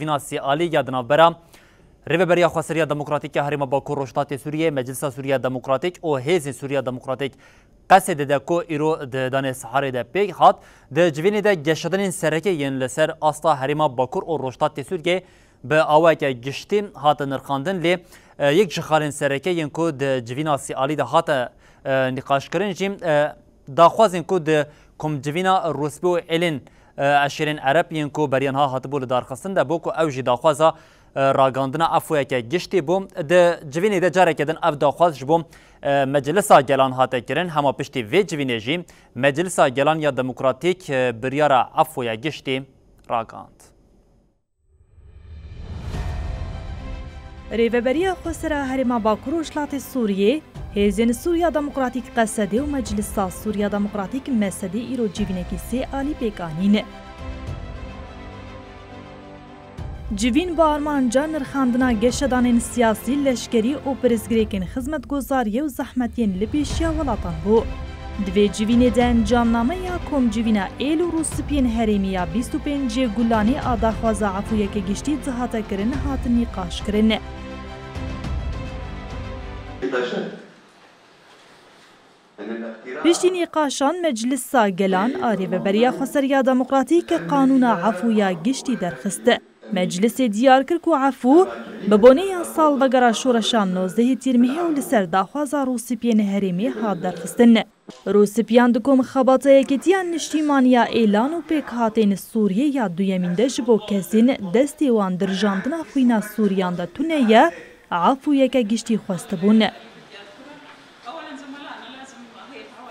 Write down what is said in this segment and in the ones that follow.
جویناسی عالی یا دنابرا ریوبریا خواستریا دموکراتیک هرما باکو روشتات سوریه مجلس سوریه دموکراتیک او هیز سوریه دموکراتیک قصد دکو ایرو دان سحاره ده پیگ هات ده جوینی ده گشتن سرکه ین لسر استا هرما باکور او روشتات سوریه به آوای که گشتیم هات نرخاندن لی یک جخارن سرکه ین کو ده جویناسی عالی ده هات نقاش کردن جیم داخوازن کو ده کم جوینا روسبو الین اشرین عرب ین کو بریانها هات بول دارخستن ده بوکو اوجی داخوازا راگاندنا افویا که گشتی بوم ده جوینی ده جاره کدن اف داخواز جبوم مجلسا گلان هاته کرن هما پشتی وی جوینی جیم مجلسا گلان یا دموکراتیک بریارا افویا گشتی راگاند. ریوبریا خسرا هرما باکو روشلات سوریه هیزن سوریا دموکراتیک قصده و مجلسا سوریا دموکراتیک مسده ایرو جوینکی سی آلی پیکانین. جوین با آرمانجا نرخاندنا گشتدانین سیاسی لشکری و پرزگریکین خدمتگزاری و زحمتین لپیشیا ولاتان بو. دوی جوین ده انجامنامه یا کم جوینا ایل و روسپین هرمی یا 25 گلانی آداخواز عفویه که گشتی زهاته کرن هات نیقاش کرن. پشتی نیقاشان مجلسا گلان ریوبریا خسریا دموکراتیک قانون عفویا گشتی درخسته. مجلس دیار کرد که عفو ببونه سال بگرا شورشان 19 تیرمیه و لسر داخوازا روسپین هرمی هات درخستن. روسپیان دکم خباته یکیتیان نشتیمانیا ایلان و پیک هاتین سوریه یا دویمین ده جبو کسین دستی وان درجاندنا خوینا سوریان ده تونه یا عفو یکا گشتی خواسته بون.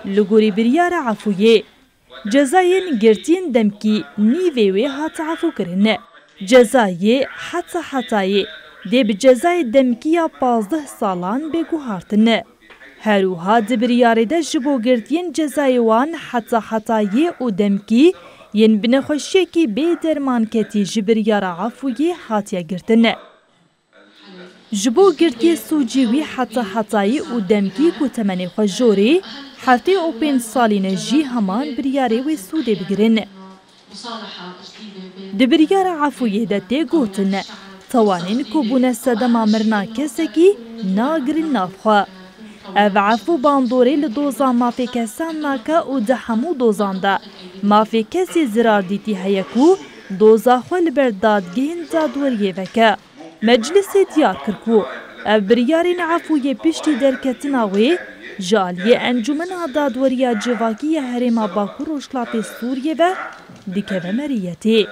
لگوری بریار عفویه جزاین گرتین دمکی نیویوی هات عفو کرنه. جزای حتایه دی به جزای دمکیا 15 سالان بگو هارتنه. هروها دبریاره ده جبو گرتین جزای وان حتایه و دمکی ین بنخوشی که بی درمان کتی جبریاره عفویه هاتیا گرتنه. جبو گرتی سوجیوی حتایه و دمکی که تمنی خوشجوری هفته و 5 سالین جی همان بریاره و سوده بگرنه. دبریار عفویه ده تی گوتن توانین که بونه سدما مرنا کسکی ناگرین نافخوا. او عفو باندوری لدوزان مافی کسان ناکا و ده همو دوزان ده مافی کسی زرار دیتی هیکو دوزا خو لبردادگین دادوریه وکا. مجلس دیار کرکو او بریارین عفویه پشتی درکتناوی جالیه انجمن دادوریا جواکی هرما باکو روشلات سوریه و دیکه و مریتی.